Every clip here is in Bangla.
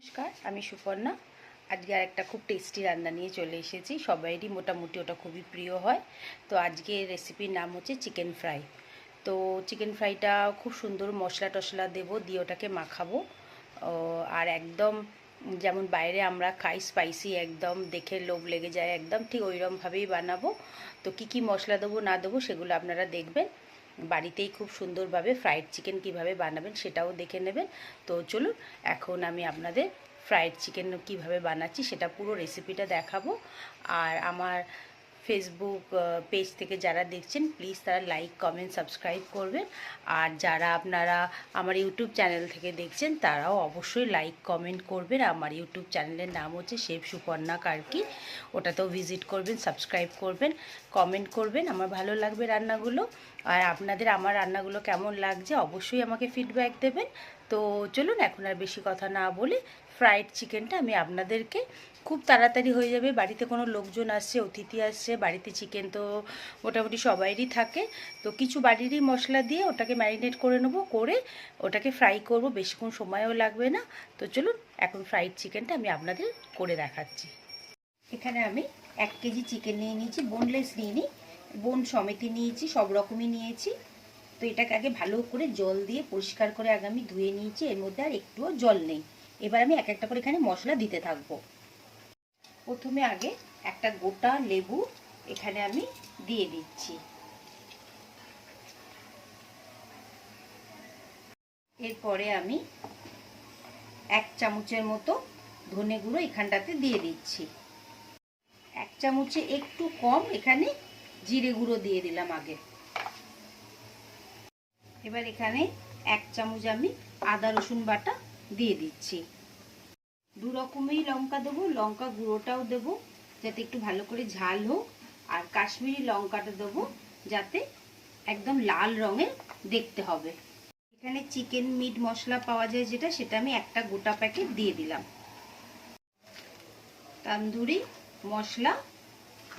নমস্কার, আমি সুপর্ণা। আজকে আর একটা খুব টেস্টি রান্না নিয়ে চলে এসেছি। সবাইরই মোটামুটি ওটা খুবই প্রিয় হয়। তো আজকে রেসিপির নাম হচ্ছে চিকেন ফ্রাই। তো চিকেন ফ্রাইটা খুব সুন্দর মশলা টশলা দেবো, দিয়ে ওটাকে মাখাবো। আর একদম যেমন বাইরে আমরা খাই স্পাইসি, একদম দেখে লোভ লেগে যায়, একদম ঠিক ওইরকমভাবেই বানাবো। তো কী কী মশলা দেবো না দেবো সেগুলো আপনারা দেখবেন। বাড়িতেই খুব সুন্দরভাবে ফ্রাইড চিকেন কিভাবে বানাবেন সেটাও দেখে নেবেন। তো চলুন, এখন আমি আপনাদের ফ্রাইড চিকেন কিভাবে বানাচ্ছি সেটা পুরো রেসিপিটা দেখাবো। আর আমার ফেসবুক পেজ থেকে যারা দেখছেন প্লিজ তারা লাইক কমেন্ট সাবস্ক্রাইব করবেন। আর যারা আপনারা আমার ইউটিউব চ্যানেল থেকে দেখছেন তারাও অবশ্যই লাইক কমেন্ট করবেন। আমার ইউটিউব চ্যানেলের নাম হচ্ছে শেফ সুপর্ণা কার্কি, ওটাতেও ভিজিট করবেন, সাবস্ক্রাইব করবেন, কমেন্ট করবেন। আমার ভালো লাগবে রান্নাগুলো। আর আপনাদের আমার রান্নাগুলো কেমন লাগছে অবশ্যই আমাকে ফিডব্যাক দেবেন। তো চলুন, এখন আর বেশি কথা না বলে ফ্রাইড চিকেনটা আমি আপনাদেরকে, খুব তাড়াতাড়ি হয়ে যাবে। বাড়িতে কোনো লোকজন আসছে, অতিথি আসছে, বাড়িতে চিকেন তো মোটামুটি সবাইরই থাকে। তো কিছু বাড়িরই মশলা দিয়ে ওটাকে ম্যারিনেট করে নেবো, করে ওটাকে ফ্রাই করব, বেশিক্ষণ সময়ও লাগবে না। তো চলুন, এখন ফ্রাইড চিকেনটা আমি আপনাদের করে দেখাচ্ছি। এখানে আমি 1 কেজি চিকেন নিয়ে নিয়েছি, বোনলেস নিয়ে বোন সমেতই নিয়েছি, সব রকমই নিয়েছি। তো এটাকে আগে ভালো করে জল দিয়ে পরিষ্কার করে আগে আমি ধুয়ে নিয়েছি, এর মধ্যে আর একটুও জল নেই। এবার আমি এক একটা করে এখানে মশলা দিতে থাকবো। প্রথমে আগে একটা গোটা লেবু এখানে আমি দিয়ে দিচ্ছি। এরপরে আমি 1 চামচের মতো ধনে গুঁড়ো এখানটাতে দিয়ে দিচ্ছি। 1 চামচে একটু কম এখানে জিরে গুঁড়ো দিয়ে দিলাম আগে। এবার এখানে 1 চামচ আমি আদা রসুন বাটা দিয়ে দিচ্ছি। 2 রকমেরই লঙ্কা দেবো, লঙ্কা গুঁড়োটাও দেবো যাতে একটু ভালো করে ঝাল হোক, আর কাশ্মীরি লঙ্কাটা দেবো যাতে একদম লাল রঙের দেখতে হবে। এখানে চিকেন মিট মশলা পাওয়া যায় যেটা, সেটা আমি একটা গোটা প্যাকেট দিয়ে দিলাম। তন্দুরি মশলা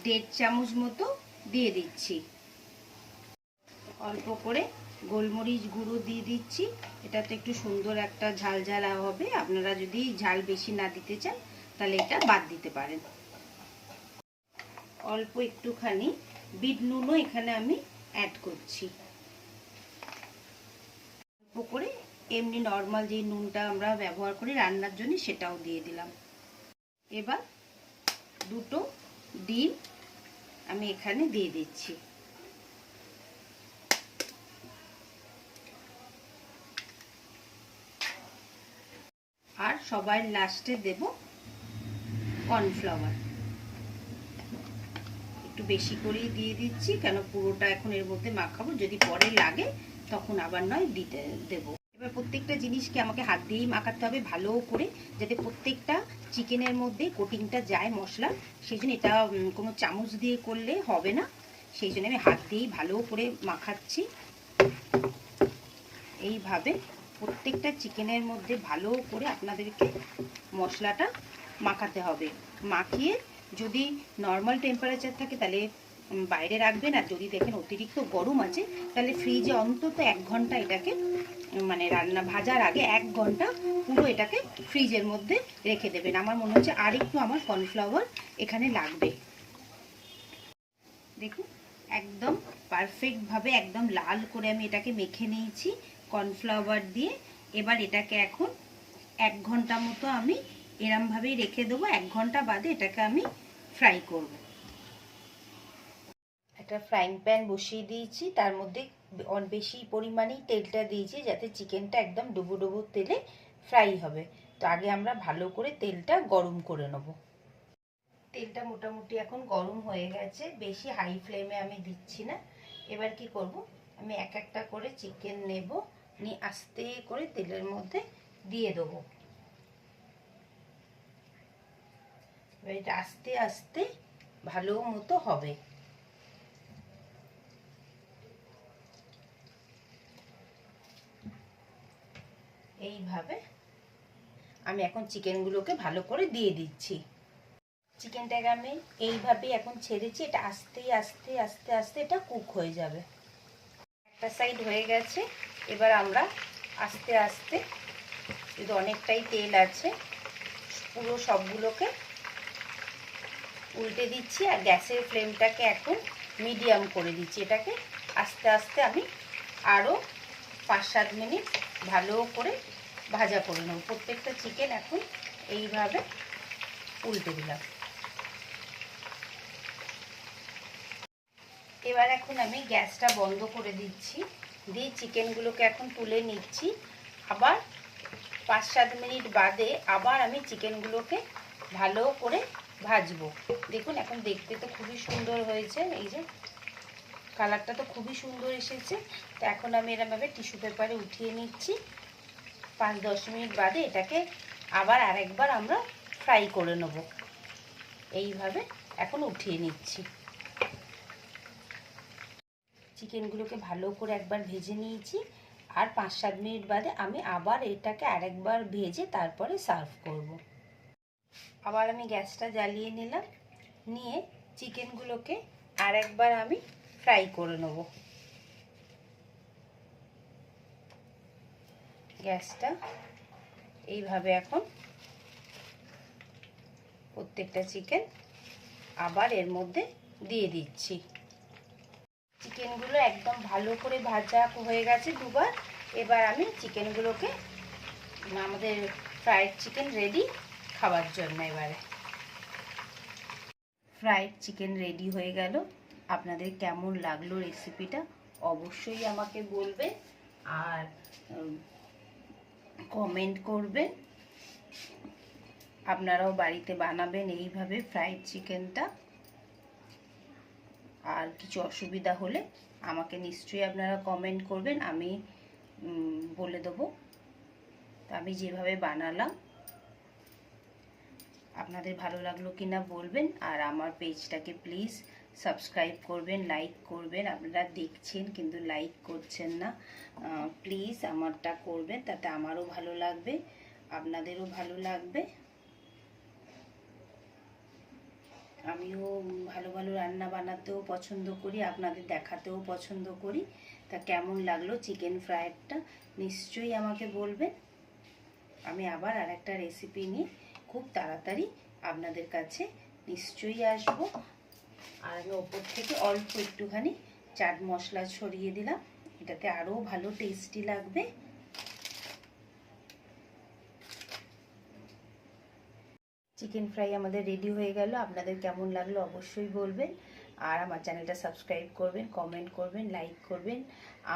1.5 চামচ মতো দিয়ে দিচ্ছি। অল্প করে গোলমরিচ গুঁড়ো দিয়ে দিচ্ছি, এটাতে একটু সুন্দর একটা ঝাল ঝাল হবে। আপনারা যদি ঝাল বেশি না দিতে চান তাহলে এটা বাদ দিতে পারেন। অল্প একটুখানি বিট নুনও এখানে আমি অ্যাড করছি। অল্প করে এমনি নর্মাল যে নুনটা আমরা ব্যবহার করি রান্নার জন্য সেটাও দিয়ে দিলাম। এবার 2টো ডিম আমি এখানে দিয়ে দিচ্ছি। আর সবার লাস্টে দেব কর্নফ্লাওয়ার, একটু বেশি করেই দিয়ে দিচ্ছি, কেন পুরোটা এখন এর মধ্যে মাখাবো, যদি পরে লাগে তখন আবার নয় দিতে দেবো। এবার প্রত্যেকটা জিনিসকে আমাকে হাত দিয়েই মাখাতে হবে ভালো করে, যাতে প্রত্যেকটা চিকেনের মধ্যে কোটিংটা যায় মশলা। সেই জন্য এটা কোনো চামচ দিয়ে করলে হবে না, সেই জন্য আমি হাত দিয়েই ভালো করে মাখাচ্ছি। এইভাবে প্রত্যেকটা চিকেনের মধ্যে ভালো করে আপনাদেরকে মশলাটা মাখাতে হবে। মাখিয়ে যদি নর্মাল টেম্পারেচার থাকে তাহলে বাইরে রাখবেন, আর যদি দেখেন অতিরিক্ত গরম আছে তাহলে ফ্রিজে অন্তত 1 ঘন্টা এটাকে, মানে রান্না ভাজার আগে 1 ঘন্টা পুরো এটাকে ফ্রিজের মধ্যে রেখে দেবেন। আমার মনে হচ্ছে আর একটু আমার কর্নফ্লাওয়ার এখানে লাগবে। দেখুন একদম পারফেক্টভাবে একদম লাল করে আমি এটাকে মেখে নিয়েছি কর্নফ্লাওয়ার দিয়ে। এবার এটাকে এখন 1 ঘন্টা মতো আমি এরমভাবেই রেখে দেবো। 1 ঘন্টা বাদে এটাকে আমি ফ্রাই করব। একটা ফ্রাইং প্যান বসিয়ে দিয়েছি, তার মধ্যে বেশি পরিমাণেই তেলটা দিয়েছি যাতে চিকেনটা একদম ডুবো ডুবো তেলে ফ্রাই হবে। তো আগে আমরা ভালো করে তেলটা গরম করে নেব। তেলটা মোটামুটি এখন গরম হয়ে গেছে, বেশি হাই ফ্লেমে আমি দিচ্ছি না। এবার কি করব, আমি এক একটা করে চিকেন নেব, নিয়ে আস্তে করে তেলের মধ্যে দিয়ে দেবো। এবার এটা আস্তে আস্তে ভালো মতো হবে। এইভাবে আমি এখন চিকেনগুলোকে ভালো করে দিয়ে দিচ্ছি। চিকেনটাকে আমি এইভাবেই এখন ছেড়েছি, এটা আস্তে আস্তে আস্তে আস্তে এটা কুক হয়ে যাবে। একটা সাইড হয়ে গেছে, এবার আমরা আস্তে আস্তে, যদি অনেকটাই তেল আছে পুরো সবগুলোকে উল্টে দিচ্ছি আর গ্যাসের ফ্লেমটাকে এখন মিডিয়াম করে দিচ্ছি। এটাকে আস্তে আস্তে আমি আরও 5-7 মিনিট ভালো করে ভাজা করে নেব। প্রত্যেকটা চিকেন এখন এইভাবে উল্টে দিলাম। এবার এখন আমি গ্যাসটা বন্ধ করে দিচ্ছি, দিয়ে চিকেনগুলোকে এখন তুলে নিচ্ছি। আবার 5-7 মিনিট বাদে আবার আমি চিকেনগুলোকে ভালো করে ভাজবো। দেখুন এখন দেখতে তো খুবই সুন্দর হয়েছে, এই যে কালারটা তো খুবই সুন্দর এসেছে। তো এখন আমি এরকমভাবে টিস্যু পেপারে উঠিয়ে নিচ্ছি। 5-10 মিনিট বাদে এটাকে আবার আরেকবার আমরা ফ্রাই করে নেব। এইভাবে এখন উঠিয়ে নিচ্ছি। চিকেনগুলোকে ভালো করে একবার ভেজে নিয়েছি, আর 5-7 মিনিট বাদে আমি আবার এটাকে আরেকবার ভেজে তারপরে সার্ভ করব। আবার আমি গ্যাসটা জ্বালিয়ে নিলাম, নিয়ে চিকেনগুলোকে আরেকবার আমি ফ্রাই করে নেব। গ্যাসটা এইভাবে এখন প্রত্যেকটা চিকেন আবার এর মধ্যে দিয়ে দিচ্ছি। চিকেনগুলো একদম ভালো করে ভাজা হয়ে গেছে দুবার। এবার আমি চিকেনগুলোকে, আমাদের ফ্রাইড চিকেন রেডি খাওয়ার জন্য। এবারে ফ্রাইড চিকেন রেডি হয়ে গেল। আপনাদের কেমন লাগলো রেসিপিটা অবশ্যই আমাকে বলবেন আর কমেন্ট করবেন। আপনারাও বাড়িতে বানাবেন এইভাবে ফ্রাইড চিকেনটা। আর কিছু অসুবিধা হলে আমাকে নিশ্চয়ই আপনারা কমেন্ট করবেন, আমি বলে দেবো। আমি যেভাবে বানালাম আপনাদের ভালো লাগলো কিনা বলবেন। আর আমার পেজটাকে প্লিজ সাবস্ক্রাইব করবেন, লাইক করবেন। আপনারা দেখছেন কিন্তু লাইক করছেন না, প্লিজ আমারটা করবেন, তাতে আমারও ভালো লাগবে, আপনাদেরও ভালো লাগবে। আমিও ভালো ভালো রান্না বানাতেও পছন্দ করি, আপনাদের দেখাতেও পছন্দ করি। তা কেমন লাগলো চিকেন ফ্রাইডটা নিশ্চয়ই আমাকে বলবেন। আমি আবার আরেকটা রেসিপি নিয়ে খুব তাড়াতাড়ি আপনাদের কাছে নিশ্চয়ই আসবো। আর আমি ওপর থেকে অল্প একটুখানি চাট মশলা ছড়িয়ে দিলাম, এটাতে আরও ভালো টেস্টি লাগবে। চিকেন ফ্রাই আমাদের রেডি হয়ে গেল। আপনাদের কেমন লাগলো অবশ্যই বলবেন। আর আমার চ্যানেলটা সাবস্ক্রাইব করবেন, কমেন্ট করবেন, লাইক করবেন।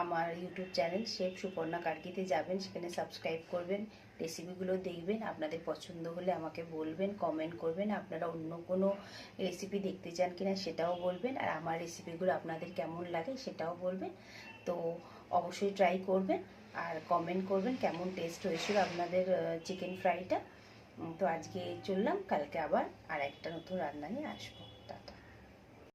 আমার ইউটিউব চ্যানেল শেফ সুপর্ণা কার্কিতে যাবেন, সেখানে সাবস্ক্রাইব করবেন, রেসিপিগুলো দেখবেন। আপনাদের পছন্দ হলে আমাকে বলবেন, কমেন্ট করবেন। আপনারা অন্য কোনো রেসিপি দেখতে চান কিনা সেটাও বলবেন। আর আমার রেসিপিগুলো আপনাদের কেমন লাগে সেটাও বলবেন। তো অবশ্যই ট্রাই করবেন আর কমেন্ট করবেন কেমন টেস্ট হয়েছিল আপনাদের চিকেন ফ্রাইটা। তো আজকে চললাম, কালকে আবার আর একটা নতুন রান্না নিয়ে আসবো।